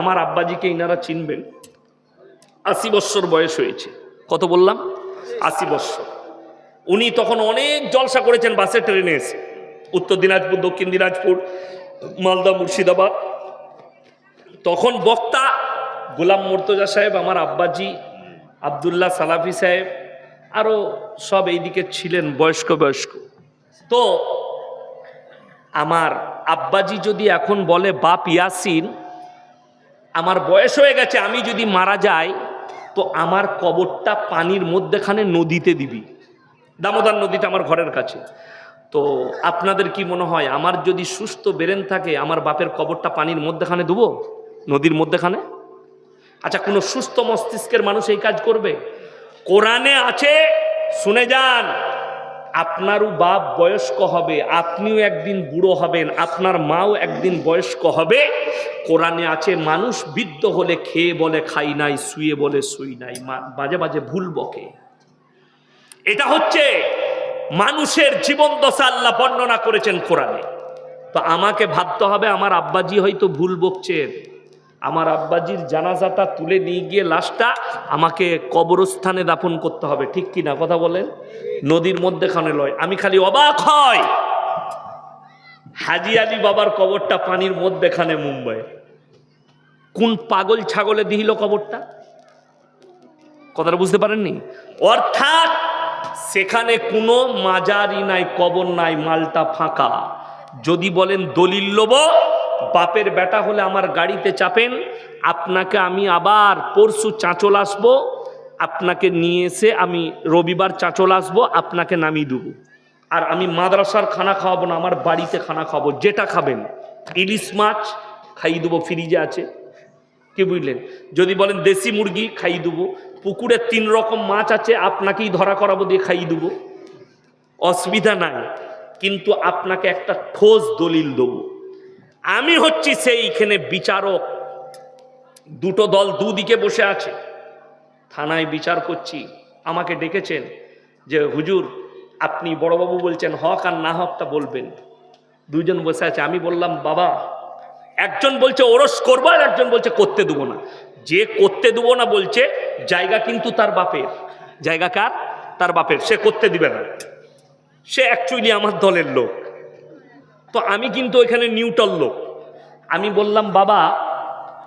আমার আব্বাজিকে ইনারা চিনবেন। ৮০ বৎসর বয়স হয়েছে। কত বললাম? ৮০ বৎসর। উনি তখন অনেক জলসা করেছেন বাসে ট্রেনে এসে, উত্তর দিনাজপুর, দক্ষিণ দিনাজপুর, মালদা, মুর্শিদাবাদ। তখন বক্তা গোলাম মুর্তজা সাহেব, আমার আব্বাজি, আবদুল্লাহ সালাফি সাহেব, আরও সব এইদিকে ছিলেন বয়স্ক বয়স্ক। তো আমার আব্বাজি যদি এখন বলে বাপ ইয়াসিন, আমার বয়স হয়ে গেছে, আমি যদি মারা যাই তো আমার কবরটা পানির মধ্যেখানে নদীতে দিবি। দামোদর নদীটা আমার ঘরের কাছে। তো আপনাদের কি মনে হয়, আমার যদি সুস্থ ব্রেন থাকে আমার বাপের কবরটা পানির মধ্যেখানে দেবো, নদীর মধ্যেখানে? আচ্ছা, কোনো সুস্থ মস্তিষ্কের মানুষ এই কাজ করবে? কোরআনে আছে, শুনে যান, আপনারও বাপ বয়স্ক হবে, আপনিও একদিন বুড়ো হবেন, আপনার মাও একদিন বয়স্ক হবে। কোরআনে আছে, মানুষ বৃদ্ধ হলে খেয়ে বলে খাই নাই, শুয়ে বলে শুই নাই, বাজে বাজে ভুল বকে। এটা হচ্ছে মানুষের জীবন দশা আল্লাহ বর্ণনা করেছেন কোরআনে। তো আমাকে ভাবতে হবে, আমার আব্বাজি হয়তো ভুল বকছেন, আমার আব্বাজির জানাজাটা তুলে নিয়ে গিয়ে লাশটা আমাকে কবরস্থানে দাফন করতে হবে, ঠিক কি না? কথা বলেন। নদীর মধ্যেখানে লয়। আমি খালি অবাক হয়, হাজি আলী বাবার কবরটা পানির মধ্যেখানে মুম্বাই। কোন পাগল ছাগলে দিল কবরটা? কথাটা বুঝতে পারেননি? অর্থাৎ সেখানে কোনো মাজারি নাই, কবর নাই, মালটা ফাঁকা। যদি বলেন দলিল লব, বাপের বেটা হলে আমার গাড়িতে চাপেন, আপনাকে আমি আবার পরশু চাঁচল আসবো, আপনাকে নিয়ে এসে আমি রবিবার চাঁচল আসবো, আপনাকে নামিয়ে দেবো। আর আমি মাদ্রাসার খানা খাওয়াবো না, আমার বাড়িতে খানা খাওয়াবো, যেটা খাবেন। ইলিশ মাছ খাইয়ে দেবো, ফ্রিজে আছে, কি বুঝলেন? যদি বলেন দেশি মুরগি খাইয়ে দেবো, পুকুরে 3 রকম মাছ আছে, আপনাকেই ধরা করাবো, দিয়ে খাইয়ে দেবো, অসুবিধা নাই। কিন্তু আপনাকে একটা ঠোস দলিল দেবো। আমি হচ্ছি সেইখানে বিচারক, দুটো দল দুদিকে বসে আছে, থানায় বিচার করছি। আমাকে ডেকেছেন যে হুজুর আপনি বড়বাবু বলছেন, হক আর না হকটা বলবেন। দুইজন বসে আছে। আমি বললাম, বাবা, একজন বলছে ওরস করবো আর একজন বলছে করতে দেবো না। যে করতে দেবো না বলছে, জায়গা কিন্তু তার বাপের। জায়গা কার? তার বাপের। সে করতে দিবে না, সে অ্যাকচুয়ালি আমার দলের লোক। তো আমি কিন্তু ওইখানে নিউট্রাল লোক। আমি বললাম, বাবা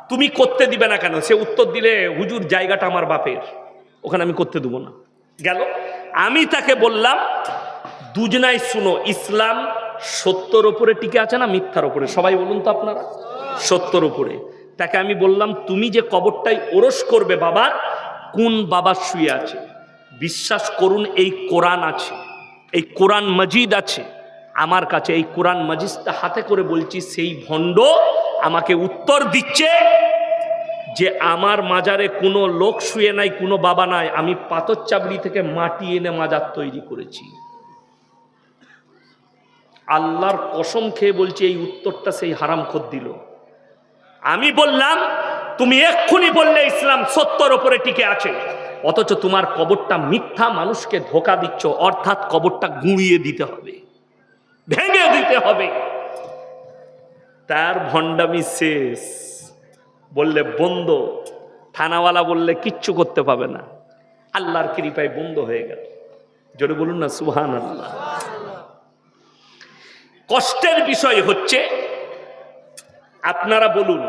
তুমি করতে দিবে না কেন? সে উত্তর দিলে, হুজুর জায়গাটা আমার বাপের, ওখানে আমি করতে দেবো না। গেল। আমি তাকে বললাম, দুজনাই শুনো, ইসলাম সত্যর ওপরে টিকে আছে না মিথ্যার ওপরে? সবাই বলুন তো আপনারা। সত্যর ওপরে। তাকে আমি বললাম, তুমি যে কবরটাই ওরস করবে বাবার, কোন বাবা শুয়ে আছে? বিশ্বাস করুন, এই কোরআন আছে, এই কোরআন মজিদ আছে আমার কাছে। এই কোরআন মজিদটা হাতে করে বলছি, সেই ভণ্ড আমাকে উত্তর দিচ্ছে যে আমার মাজারে কোনো লোক শুয়ে নাই, কোনো বাবা নাই, আমি পাথর চাবড়ি থেকে মাটি এনে মাজার তৈরি করেছি। আল্লাহর কসম খেয়ে বলছি, এই উত্তরটা সেই হারামখোর দিল। আমি বললাম, তুমি এক্ষুনি বললে ইসলাম সত্যর ওপরে টিকে আছে, অথচ তোমার কবরটা মিথ্যা, মানুষকে ধোকা দিচ্ছ। অর্থাৎ কবরটা গুঁড়িয়ে দিতে হবে, ভেঙে দিতে হবে। তার ভণ্ডামি শেষ। বললে বন্ধ। থানাওয়ালা বললে কিচ্ছু করতে পাবে না। আল্লাহর কৃপায় বন্ধ হয়ে গেল। জোরে বলুন না সুবহানাল্লাহ। কষ্টের বিষয় হচ্ছে, আপনারা বলুন,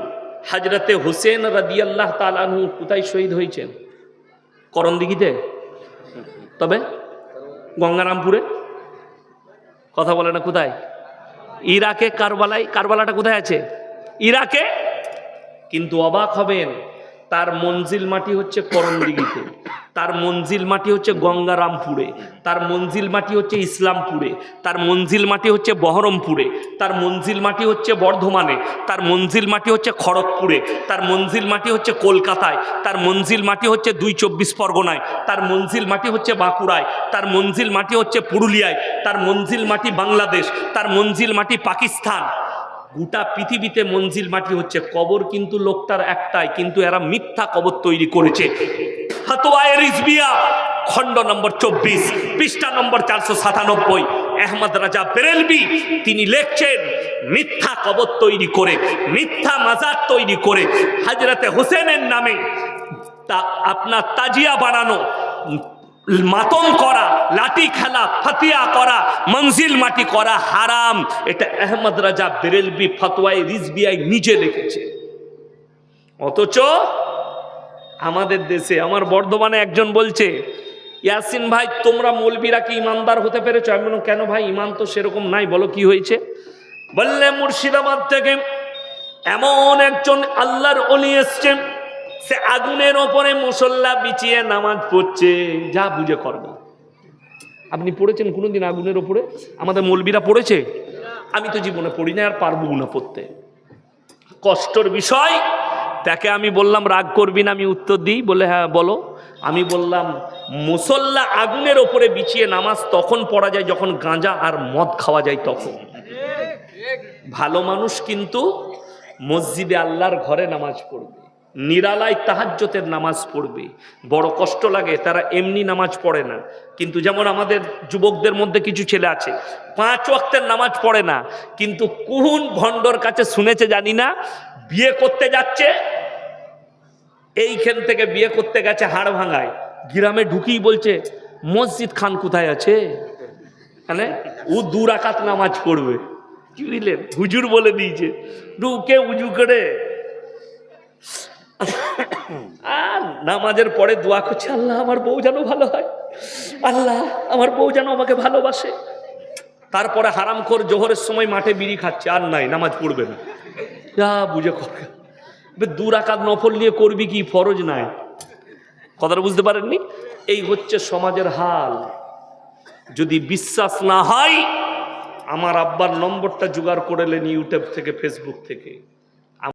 হযরতে হোসেন রাদিয়াল্লাহু তাআলা আনহু কোথায় শহীদ হয়েছেন? করণদিঘিতে? তবে গঙ্গারামপুরে? কথা বলে না। কোথায়? ইরাকে কারবালায়। কারবালাটা কোথায় আছে? ইরাকে। কিন্তু অবাক হবেন, তার মঞ্জিল মাটি হচ্ছে করণদিঘিতে, তার মঞ্জিল মাটি হচ্ছে গঙ্গারামপুরে, তার মঞ্জিল মাটি হচ্ছে ইসলামপুরে, তার মঞ্জিল মাটি হচ্ছে বহরমপুরে, তার মঞ্জিল মাটি হচ্ছে বর্ধমানে, তার মঞ্জিল মাটি হচ্ছে খড়গপুরে, তার মঞ্জিল মাটি হচ্ছে কলকাতায়, তার মঞ্জিল মাটি হচ্ছে 2 পরগনায়, তার মঞ্জিল মাটি হচ্ছে বাঁকুড়ায়, তার মঞ্জিল মাটি হচ্ছে পুরুলিয়ায়, তার মঞ্জিল মাটি বাংলাদেশ, তার মঞ্জিল মাটি পাকিস্তান। গোটা পৃথিবীতে মঞ্জিল মাটি হচ্ছে। কবর কিন্তু লোকটার একটাই, কিন্তু এরা মিথ্যা কবর তৈরি করেছে। ফতোয়ায়ে রিজভিয়া খণ্ড নম্বর 24 পৃষ্ঠা নম্বর 497। আহমদ রাজা বেরেলভী তিনি লিখছেন, মিথ্যা কবর তৈরি করে, মিথ্যা মাজার তৈরি করে হযরতে হুসেনের নামে আপনার তাজিয়া বানানো, মাতম করা, লাঠি খেলা, ফাতিয়া করা, মঞ্জিল মাটি করা হারাম। এটা আহমদ রাজা বেরেলভী ফতোয়ায়ে রিজভিয়ায় নিজে লিখেছে। অথচ আমাদের দেশে, আমার বর্ধমানে একজন বলছে, ইয়াসিন ভাই তোমরা মৌলবীরা কি ইমানদার হতে পেরেছো? আমি বললাম কেন ভাই, ইমান তো সেরকম নাই, বলো কি হয়েছে? বললে মুর্শিদাবাদ থেকে এমন একজন আল্লাহর ওলি এসছে, সে আগুনের ওপরে মুসল্লা বিছিয়ে নামাজ পড়ছে। যা বুঝে করবো। আপনি পড়েছেন কোনোদিন আগুনের ওপরে? আমাদের মৌলবীরা পড়েছে? আমি তো জীবনে পড়ি না, আর পারবো না পড়তে। কষ্টর বিষয়। তাকে আমি বললাম রাগ করবি না, আমি উত্তর দিই। বলে হ্যাঁ বলো। আমি বললাম মুসল্লা আগুনের ওপরে বিছিয়ে নামাজ তখন পড়া যায় যখন গাঁজা আর মদ খাওয়া যায় তখন। ভালো মানুষ কিন্তু মসজিদে আল্লাহর ঘরে নামাজ পড়বে, নিরালায় তাহাজ্জুদের নামাজ পড়বে। বড় কষ্ট লাগে, তারা এমনি নামাজ পড়ে না। কিন্তু যেমন আমাদের যুবকদের মধ্যে কিছু ছেলে আছে 5 ওয়াক্তের নামাজ পড়ে না, কিন্তু কোন ভণ্ডর কাছে শুনেছে জানি না, বিয়ে করতে যাচ্ছে, এইখান থেকে বিয়ে করতে গেছে হাড় ভাঙায়, গ্রামে ঢুকিয়ে বলছে মসজিদ খান কোথায় আছে, মানে ও 2 রাকাত নামাজ পড়বে। কি বুঝলেন, হুজুর বলে দিয়েছে, ঢুকে উজু করে আর নামাজের পরে দোয়া করছে, আল্লাহ আমার বউ যেন ভালো হয়, আল্লাহ আমার বউ যেন আমাকে ভালোবাসে। তারপরে হারামখোর জোহরের সময় মাঠে বিড়ি খাচ্ছে, আর নাই নামাজ পড়বে না। যা বুঝে করবে। 2 রাকাত নফল নিয়ে করবি কি, ফরজ নাই। কথাটা বুঝতে পারেননি? এই হচ্ছে সমাজের হাল। যদি বিশ্বাস না হয়, আমার আব্বার নম্বরটা জোগাড় করে নেন ইউটিউব থেকে, ফেসবুক থেকে।